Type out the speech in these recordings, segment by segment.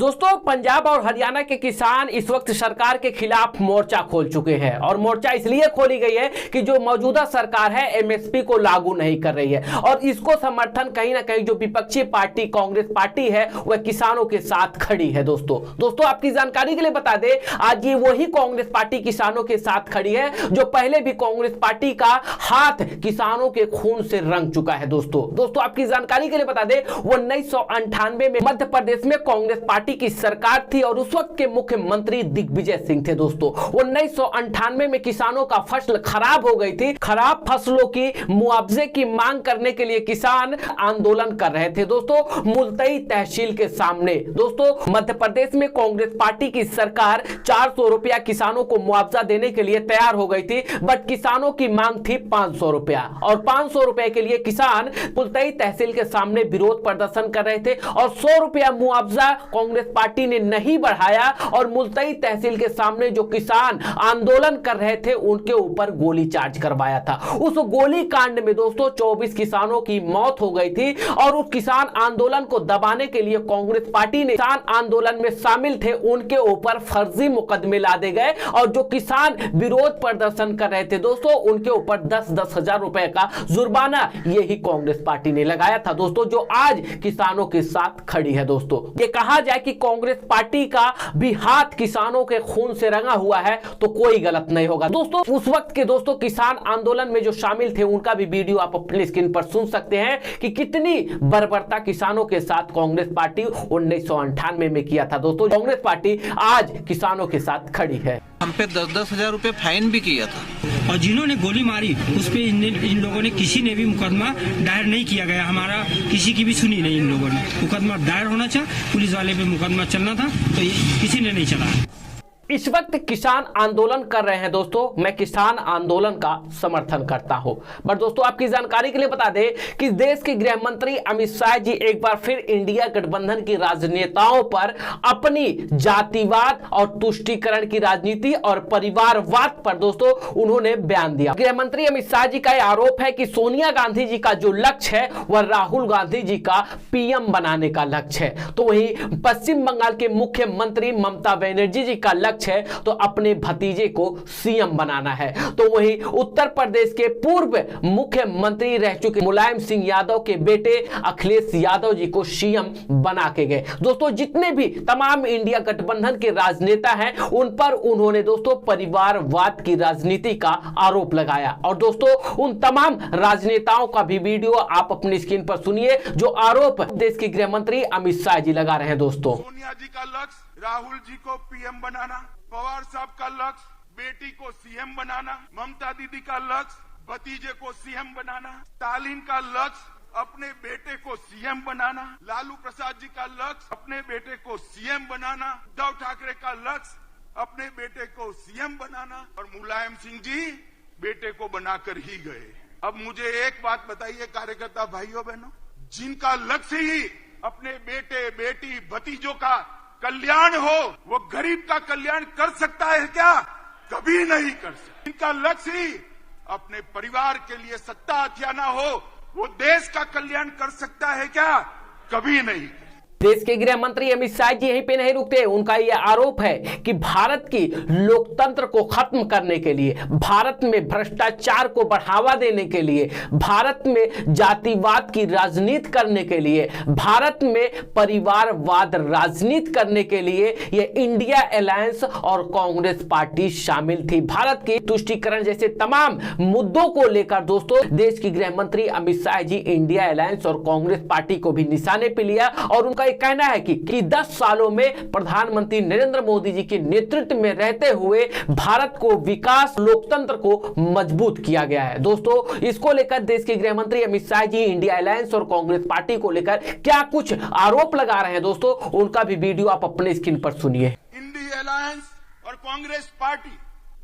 दोस्तों, पंजाब और हरियाणा के किसान इस वक्त सरकार के खिलाफ मोर्चा खोल चुके हैं और मोर्चा इसलिए खोली गई है कि जो मौजूदा सरकार है एमएसपी को लागू नहीं कर रही है और इसको समर्थन कहीं ना कहीं जो विपक्षी पार्टी कांग्रेस पार्टी है वह किसानों के साथ खड़ी है। दोस्तों आपकी जानकारी के लिए बता दें, आज ये वही कांग्रेस पार्टी किसानों के साथ खड़ी है जो पहले भी कांग्रेस पार्टी का हाथ किसानों के खून से रंग चुका है। दोस्तों आपकी जानकारी के लिए बता दें, 1998 में मध्य प्रदेश में कांग्रेस पार्टी की सरकार थी और उस वक्त के मुख्यमंत्री दिग्विजय सिंह थे। दोस्तों 1998 में किसानों का फसल खराब हो गई थी। खराब फसलों की मुआवजे की मांग करने के लिए किसान आंदोलन कर रहे थे। दोस्तों मुल्तई तहसील के सामने दोस्तों मध्य प्रदेश में कांग्रेस पार्टी की सरकार 400 रुपया किसानों को मुआवजा देने के लिए तैयार हो गई थी, बट किसानों की मांग थी 500 रुपया और 500 रुपए के लिए किसान मुल्तई तहसील के सामने विरोध प्रदर्शन कर रहे थे और 100 रुपया मुआवजा कांग्रेस पार्टी ने नहीं बढ़ाया और मुल्तई तहसील के सामने जो किसान आंदोलन कर रहे थे उनके ऊपर गोली चार्ज करवाया था। उस गोली कांड में दोस्तों 24 किसानों की मौत हो गई थी और उस किसान आंदोलन को दबाने के लिए कांग्रेस पार्टी ने किसान आंदोलन में शामिल थे उनके ऊपर फर्जी मुकदमे लादे गए और जो किसान विरोध प्रदर्शन कर रहे थे दोस्तों उनके ऊपर 10-10 हजार रुपए का जुर्माना यही कांग्रेस पार्टी ने लगाया था। दोस्तों जो आज किसानों के साथ खड़ी है। दोस्तों ये कहा जाए कि कांग्रेस पार्टी का भी हाथ किसानों के खून से रंगा हुआ है तो कोई गलत नहीं होगा। दोस्तों उस वक्त के दोस्तों किसान आंदोलन में जो शामिल थे उनका भी वीडियो आप अपनी स्क्रीन पर सुन सकते हैं कि कितनी बर्बरता किसानों के साथ कांग्रेस पार्टी 1998 में किया था। दोस्तों कांग्रेस पार्टी आज किसानों के साथ खड़ी है। हम पे 10-10 हजार रुपए फाइन भी किया था और जिन्होंने गोली मारी उस पे इन लोगों ने किसी ने भी मुकदमा दायर नहीं किया गया। हमारा किसी की भी सुनी नहीं। इन लोगों ने मुकदमा दायर होना चाहिए, पुलिस वाले पे मुकदमा चलना था तो किसी ने नहीं चलाया। इस वक्त किसान आंदोलन कर रहे हैं। दोस्तों मैं किसान आंदोलन का समर्थन करता हूं, बट दोस्तों आपकी जानकारी के लिए बता दें कि देश के गृह मंत्री अमित शाह जी एक बार फिर इंडिया गठबंधन की राजनेताओं पर अपनी जातिवाद और तुष्टीकरण की राजनीति और परिवारवाद पर दोस्तों उन्होंने बयान दिया। गृह मंत्री अमित शाह जी का आरोप है कि सोनिया गांधी जी का जो लक्ष्य है वह राहुल गांधी जी का पीएम बनाने का लक्ष्य है, तो वहीं पश्चिम बंगाल के मुख्यमंत्री ममता बनर्जी जी का लक्ष्य है तो अपने भतीजे को सीएम बनाना है। तो वहीं उत्तर प्रदेश के पूर्व मुख्यमंत्री रह चुके मुलायम सिंह यादव के बेटे अखिलेश यादव जी को सीएम बना के गए। दोस्तों जितने भी तमाम इंडिया गठबंधन के राजनेता हैं उन पर उन्होंने दोस्तों परिवारवाद की राजनीति का आरोप लगाया और दोस्तों उन तमाम राजनेताओं का भी वीडियो आप अपनी स्क्रीन पर सुनिए जो आरोप देश के गृह मंत्री अमित शाह जी लगा रहे हैं। दोस्तों सोनिया जी का लक्ष्य राहुल जी को पीएम बनाना, पवार साहब का लक्ष्य बेटी को सीएम बनाना, ममता दीदी का लक्ष्य भतीजे को सीएम बनाना, स्टालिन का लक्ष्य अपने बेटे को सीएम बनाना, लालू प्रसाद जी का लक्ष्य अपने बेटे को सीएम बनाना, उद्धव ठाकरे का लक्ष्य अपने बेटे को सीएम बनाना और मुलायम सिंह जी बेटे को बनाकर ही गए। अब मुझे एक बात बताइए कार्यकर्ता भाइयों बहनों, जिनका लक्ष्य ही अपने बेटे बेटी भतीजों का कल्याण हो वो गरीब का कल्याण कर सकता है क्या? कभी नहीं कर सकता। इनका लक्ष्य ही अपने परिवार के लिए सत्ता हथियाना हो वो देश का कल्याण कर सकता है क्या? कभी नहीं। देश के गृह मंत्री अमित शाह जी यहीं पे नहीं रुकते। उनका यह आरोप है कि भारत की लोकतंत्र को खत्म करने के लिए, भारत में भ्रष्टाचार को बढ़ावा देने के लिए, भारत में जातिवाद की राजनीति करने के लिए, भारत में परिवारवाद राजनीति करने के लिए यह इंडिया अलायंस और कांग्रेस पार्टी शामिल थी। भारत के तुष्टीकरण जैसे तमाम मुद्दों को लेकर दोस्तों देश के गृह मंत्री अमित शाह जी इंडिया अलायंस और कांग्रेस पार्टी को भी निशाने पे लिया और उनका कहना है कि 10 सालों में प्रधानमंत्री नरेंद्र मोदी जी के नेतृत्व में रहते हुए भारत को विकास लोकतंत्र को मजबूत किया गया है। दोस्तों इसको लेकर देश के गृह मंत्री अमित शाह जी इंडिया अलायंस और कांग्रेस पार्टी को लेकर क्या कुछ आरोप लगा रहे हैं दोस्तों उनका भी वीडियो आप अपने स्क्रीन पर सुनिए। इंडिया अलायंस और कांग्रेस पार्टी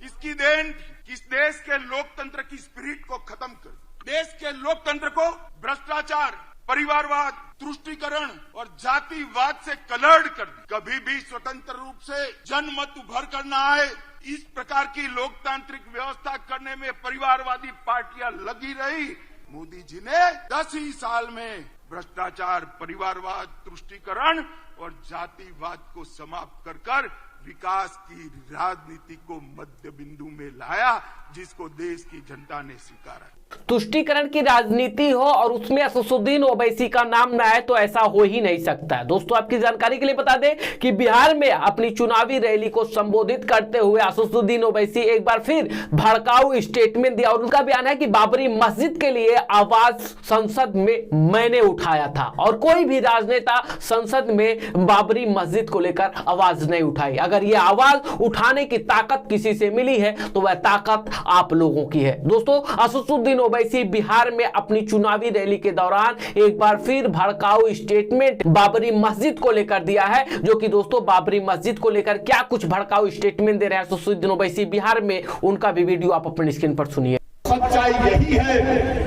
इसकी देन इस देश के लोकतंत्र की स्पिरिट को खत्म कर, देश के लोकतंत्र को भ्रष्टाचार, परिवारवाद, तुष्टीकरण और जातिवाद से कलर्ड कर दी। कभी भी स्वतंत्र रूप से जनमत उभर कर न आए, इस प्रकार की लोकतांत्रिक व्यवस्था करने में परिवारवादी पार्टियां लगी रही। मोदी जी ने 10 ही साल में भ्रष्टाचार, परिवारवाद, तुष्टीकरण और जातिवाद को समाप्त कर विकास की राजनीति को मध्य बिंदु में लाया, जिसको देश की जनता ने स्वीकारा। तुष्टीकरण की राजनीति हो और उसमें असदुद्दीन ओवैसी का नाम न आए तो ऐसा हो ही नहीं सकता है। दोस्तों, आपकी जानकारी के लिए बता दें कि बिहार में अपनी चुनावी रैली को संबोधित करते हुए असदुद्दीन ओवैसी एक बार फिर भड़काऊ स्टेटमेंट दिया और उनका बयान है कि बाबरी मस्जिद के लिए आवाज संसद में मैंने उठाया था और कोई भी राजनेता संसद में बाबरी मस्जिद को लेकर आवाज नहीं उठाई। अगर यह आवाज उठाने की ताकत किसी से मिली है तो वह ताकत आप लोगों की है। दोस्तों, असदुद्दीन ओवैसी बिहार में अपनी चुनावी रैली के दौरान एक बार फिर भड़काऊ स्टेटमेंट बाबरी मस्जिद को लेकर दिया है, जो कि दोस्तों बाबरी मस्जिद को लेकर क्या कुछ भड़काऊ स्टेटमेंट दे रहे हैं असदुद्दीन ओवैसी बिहार में, उनका भी वीडियो आप अपनी स्क्रीन पर सुनिए। सच्चाई यही है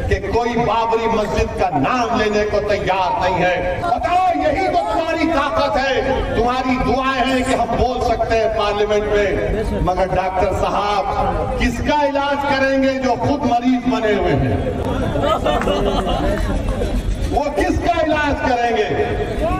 कि कोई बाबरी मस्जिद का नाम लेने को तैयार नहीं है। बताओ, यही तो तुम्हारी ताकत है, तुम्हारी दुआएं हैं कि हम बोल सकते हैं पार्लियामेंट में। मगर डॉक्टर साहब किसका इलाज करेंगे जो खुद मरीज बने हुए हैं? वो किसका इलाज करेंगे?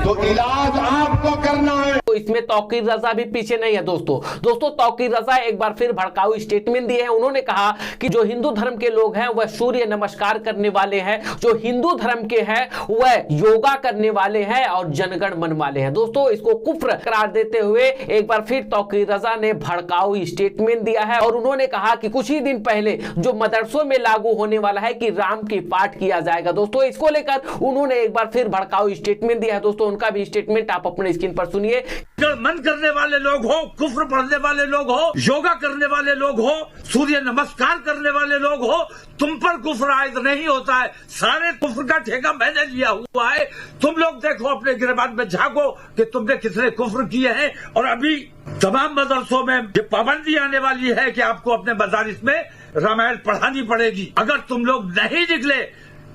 तो इलाज आपको करना है। तो इसमें तौकीर रजा भी पीछे नहीं है। दोस्तों तौकीर रजा एक बार फिर भड़काऊ स्टेटमेंट दिए हैं। उन्होंने कहा कि जो हिंदू धर्म के लोग हैं वह सूर्य नमस्कार करने वाले हैं, जो हिंदू धर्म के हैं वह योगा करने वाले हैं और जनगण मन वाले हैं। दोस्तों, इसको कुफ्र करार देते हुए एक बार फिर तौकीर रजा ने भड़काऊ स्टेटमेंट दिया है और उन्होंने कहा कि कुछ ही दिन पहले जो मदरसों में लागू होने वाला है कि राम की पाठ किया जाएगा। दोस्तों, इसको लेकर उन्होंने एक बार फिर भड़काऊ स्टेटमेंट दिया है। दोस्तों, उनका भी स्टेटमेंट आप अपने स्क्रीन पर सुनिए। मन करने वाले लोग हो, कुफ्र पढ़ने वाले लोग हो, योगा करने वाले लोग हो, सूर्य नमस्कार करने वाले लोग हो, तुम पर कुफ्र आयद नहीं होता है। सारे कुफ्र का ठेका मैंने लिया हुआ है। तुम लोग देखो, अपने गिरबान में झांको कि तुमने कितने कुफ्र किए हैं। और अभी तमाम मदरसों में ये पाबंदी आने वाली है कि आपको अपने मदारिस में रामायण पढ़ानी पड़ेगी। अगर तुम लोग नहीं निकले,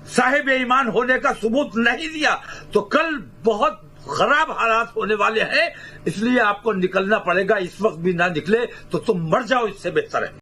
साहिब ईमान होने का सबूत नहीं दिया, तो कल बहुत खराब हालात होने वाले हैं। इसलिए आपको निकलना पड़ेगा। इस वक्त भी ना निकले तो तुम मर जाओ, इससे बेहतर है।